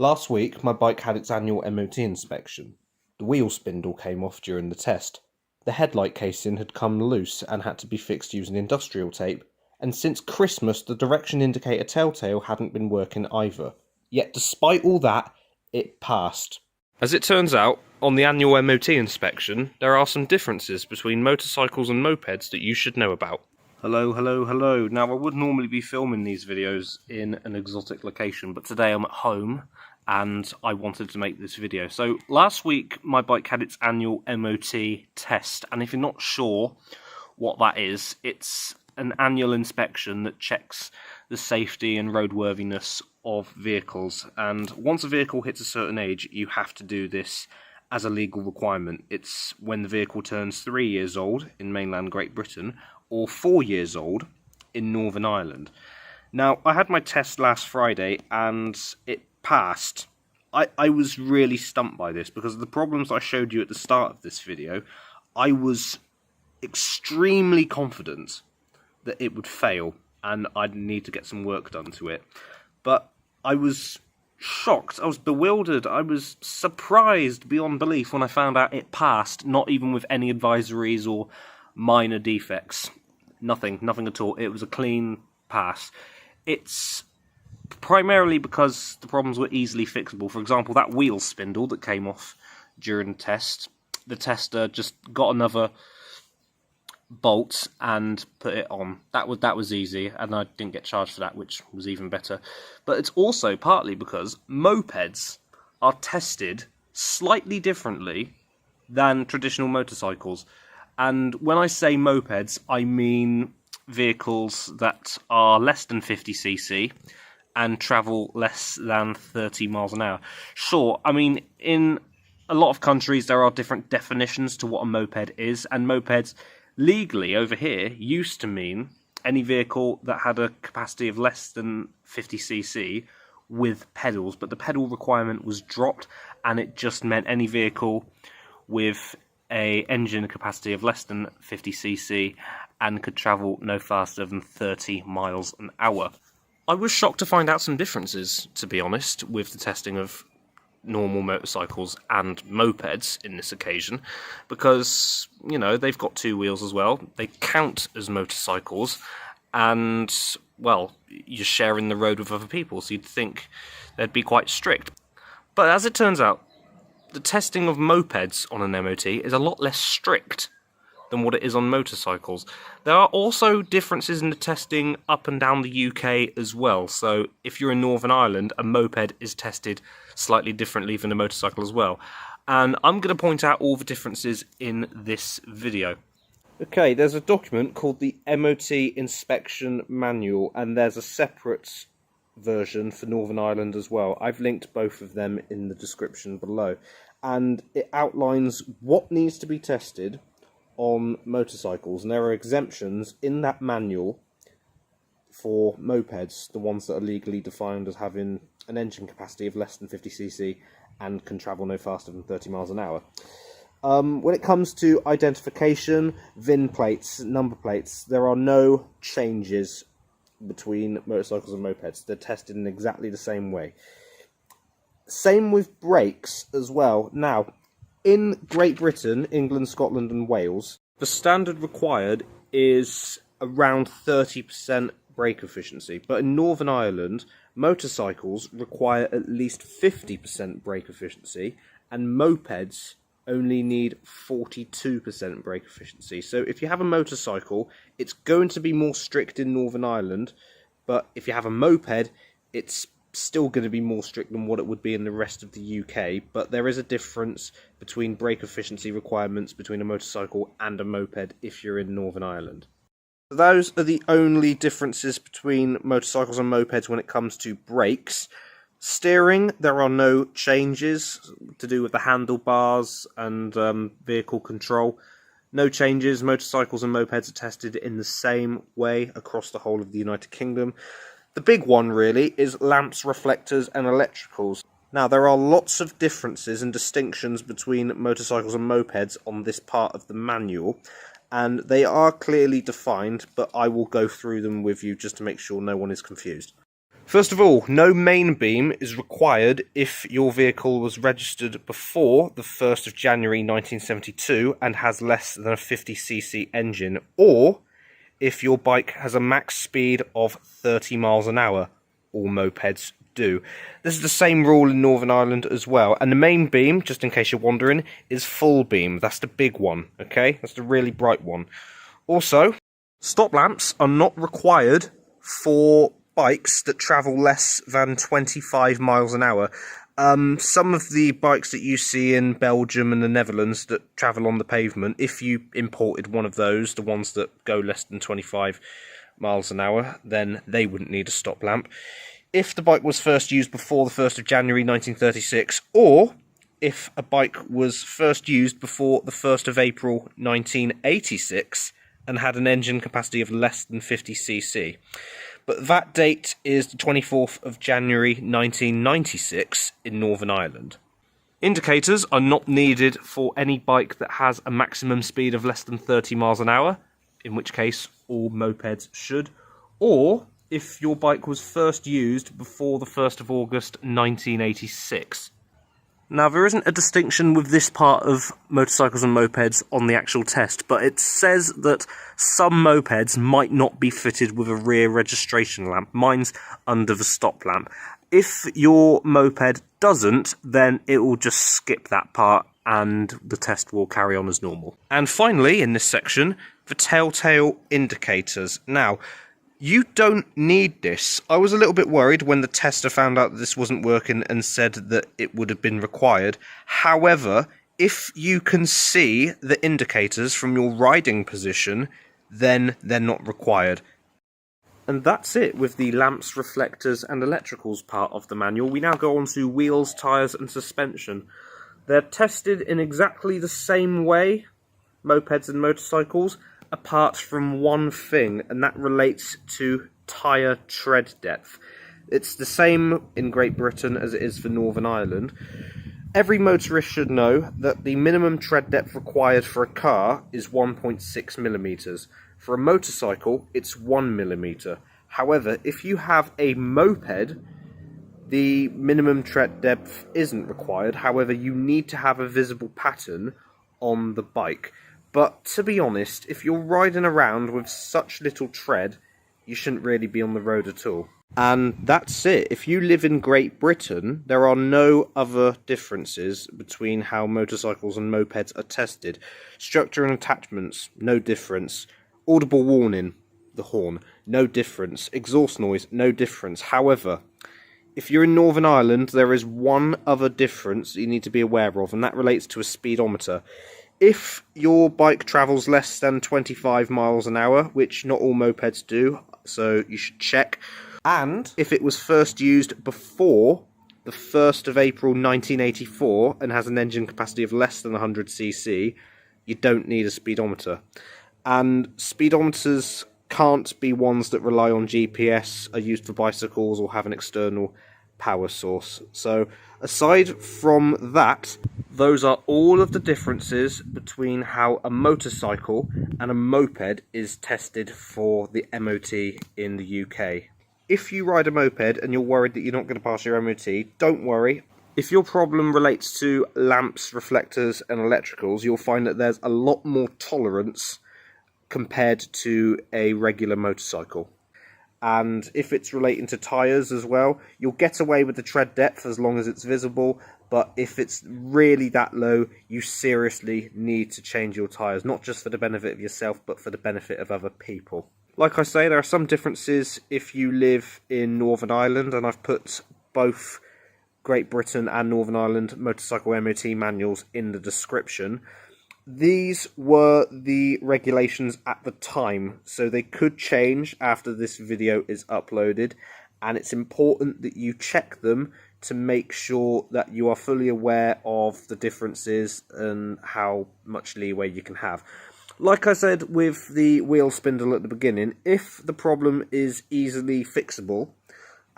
Last week, my bike had its annual MOT inspection. The wheel spindle came off during the test. The headlight casing had come loose and had to be fixed using industrial tape, and since Christmas the direction indicator telltale hadn't been working either. Yet despite all that, it passed. As it turns out, on the annual MOT inspection, there are some differences between motorcycles and mopeds that you should know about. Hello. Now, I would normally be filming these videos in an exotic location, but today I'm at home and I wanted to make this video. So last week my bike had its annual MOT test, and if you're not sure what that is, it's an annual inspection that checks the safety and roadworthiness of vehicles. And once a vehicle hits a certain age, you have to do this as a legal requirement. It's when the vehicle turns 3 years old in mainland Great Britain or 4 years old in Northern Ireland. Now, I had my test last Friday and it passed. I was really stumped by this because of the problems I showed you at the start of this video. I was extremely confident that it would fail and I'd need to get some work done to it. But I was shocked, I was bewildered, I was surprised beyond belief when I found out it passed, not even with any advisories or minor defects. Nothing at all. It was a clean pass. It's primarily because the problems were easily fixable. For example, that wheel spindle that came off during the test, the tester just got another bolt and put it on. That was easy, and I didn't get charged for that, which was even better. But it's also partly because mopeds are tested slightly differently than traditional motorcycles. And when I say mopeds, I mean vehicles that are less than 50cc and travel less than 30 miles an hour. Sure, I mean, in a lot of countries there are different definitions to what a moped is, and mopeds legally over here used to mean any vehicle that had a capacity of less than 50cc with pedals, but the pedal requirement was dropped and it just meant any vehicle with a engine capacity of less than 50cc and could travel no faster than 30 miles an hour. I was shocked to find out some differences, to be honest, with the testing of normal motorcycles and mopeds in this occasion, because, you know, they've got two wheels as well, they count as motorcycles, and, well, you're sharing the road with other people, so you'd think they'd be quite strict. But as it turns out, the testing of mopeds on an MOT is a lot less strict than what it is on motorcycles. There are also differences in the testing up and down the UK as well. So if you're in Northern Ireland, a moped is tested slightly differently than a motorcycle as well. And I'm going to point out all the differences in this video. Okay, there's a document called the MOT Inspection Manual, and there's a separate version for Northern Ireland as well. I've linked both of them in the description below. And it outlines what needs to be tested on motorcycles, and there are exemptions in that manual for mopeds, the ones that are legally defined as having an engine capacity of less than 50cc and can travel no faster than 30 miles an hour. When it comes to identification, VIN plates, number plates, there are no changes between motorcycles and mopeds. They're tested in exactly the same way. Same with brakes as well. Now, in Great Britain, England, Scotland and Wales, the standard required is around 30% brake efficiency. But in Northern Ireland, motorcycles require at least 50% brake efficiency, and mopeds only need 42% brake efficiency. So if you have a motorcycle, it's going to be more strict in Northern Ireland, but if you have a moped, it's still going to be more strict than what it would be in the rest of the UK, but there is a difference between brake efficiency requirements between a motorcycle and a moped if you're in Northern Ireland. Those are the only differences between motorcycles and mopeds when it comes to brakes. Steering, there are no changes to do with the handlebars and vehicle control. No changes. Motorcycles and mopeds are tested in the same way across the whole of the United Kingdom. The big one, really, is lamps, reflectors and electricals. Now, there are lots of differences and distinctions between motorcycles and mopeds on this part of the manual, and they are clearly defined, but I will go through them with you just to make sure no one is confused. First of all, no main beam is required if your vehicle was registered before the 1st of January 1972 and has less than a 50cc engine, or if your bike has a max speed of 30 miles an hour. All mopeds do. This is the same rule in Northern Ireland as well. And the main beam, just in case you're wondering, is full beam. That's the big one, okay? That's the really bright one. Also, stop lamps are not required for bikes that travel less than 25 miles an hour. Some of the bikes that you see in Belgium and the Netherlands that travel on the pavement, if you imported one of those, the ones that go less than 25 miles an hour, then they wouldn't need a stop lamp. If the bike was first used before the 1st of January 1936, or if a bike was first used before the 1st of April 1986 and had an engine capacity of less than 50cc. But that date is the 24th of January 1996 in Northern Ireland. Indicators are not needed for any bike that has a maximum speed of less than 30 miles an hour, in which case all mopeds should, or if your bike was first used before the 1st of August 1986. Now, there isn't a distinction with this part of motorcycles and mopeds on the actual test, but it says that some mopeds might not be fitted with a rear registration lamp. Mine's under the stop lamp. If your moped doesn't, then it will just skip that part and the test will carry on as normal. And finally, in this section, the telltale indicators. Now, you don't need this. I was a little bit worried when the tester found out that this wasn't working and said that it would have been required. However, if you can see the indicators from your riding position, then they're not required. And that's it with the lamps, reflectors and electricals part of the manual. We now go on to wheels, tyres and suspension. They're tested in exactly the same way, mopeds and motorcycles, apart from one thing, and that relates to tyre tread depth. It's the same in Great Britain as it is for Northern Ireland. Every motorist should know that the minimum tread depth required for a car is 1.6 millimeters. For a motorcycle, it's 1 millimeter. However, if you have a moped, the minimum tread depth isn't required. However, you need to have a visible pattern on the bike. But to be honest, if you're riding around with such little tread, you shouldn't really be on the road at all. And that's it. If you live in Great Britain, there are no other differences between how motorcycles and mopeds are tested. Structure and attachments, no difference. Audible warning, the horn, no difference. Exhaust noise, no difference. However, if you're in Northern Ireland, there is one other difference that you need to be aware of, and that relates to a speedometer. If your bike travels less than 25 miles an hour, which not all mopeds do, so you should check, and if it was first used before the 1st of April 1984 and has an engine capacity of less than 100cc, you don't need a speedometer. And speedometers can't be ones that rely on GPS, are used for bicycles, or have an external power source. So aside from that, those are all of the differences between how a motorcycle and a moped is tested for the MOT in the UK. If you ride a moped and you're worried that you're not going to pass your MOT, don't worry. If your problem relates to lamps, reflectors and electricals, you'll find that there's a lot more tolerance compared to a regular motorcycle. And if it's relating to tyres as well, you'll get away with the tread depth as long as it's visible, but if it's really that low, you seriously need to change your tyres, not just for the benefit of yourself, but for the benefit of other people. Like I say, there are some differences if you live in Northern Ireland, and I've put both Great Britain and Northern Ireland motorcycle MOT manuals in the description. These were the regulations at the time, so they could change after this video is uploaded, and it's important that you check them to make sure that you are fully aware of the differences and how much leeway you can have. Like I said with the wheel spindle at the beginning, if the problem is easily fixable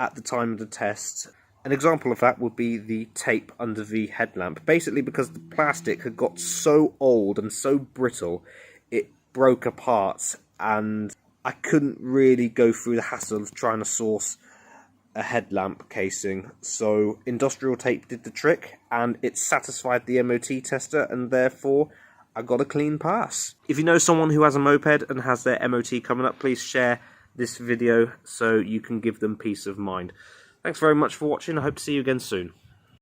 at the time of the test, an example of that would be the tape under the headlamp. Basically, because the plastic had got so old and so brittle, it broke apart, and I couldn't really go through the hassle of trying to source a headlamp casing. So industrial tape did the trick, and it satisfied the MOT tester, and therefore I got a clean pass. If you know someone who has a moped and has their MOT coming up, please share this video so you can give them peace of mind. Thanks very much for watching. I hope to see you again soon.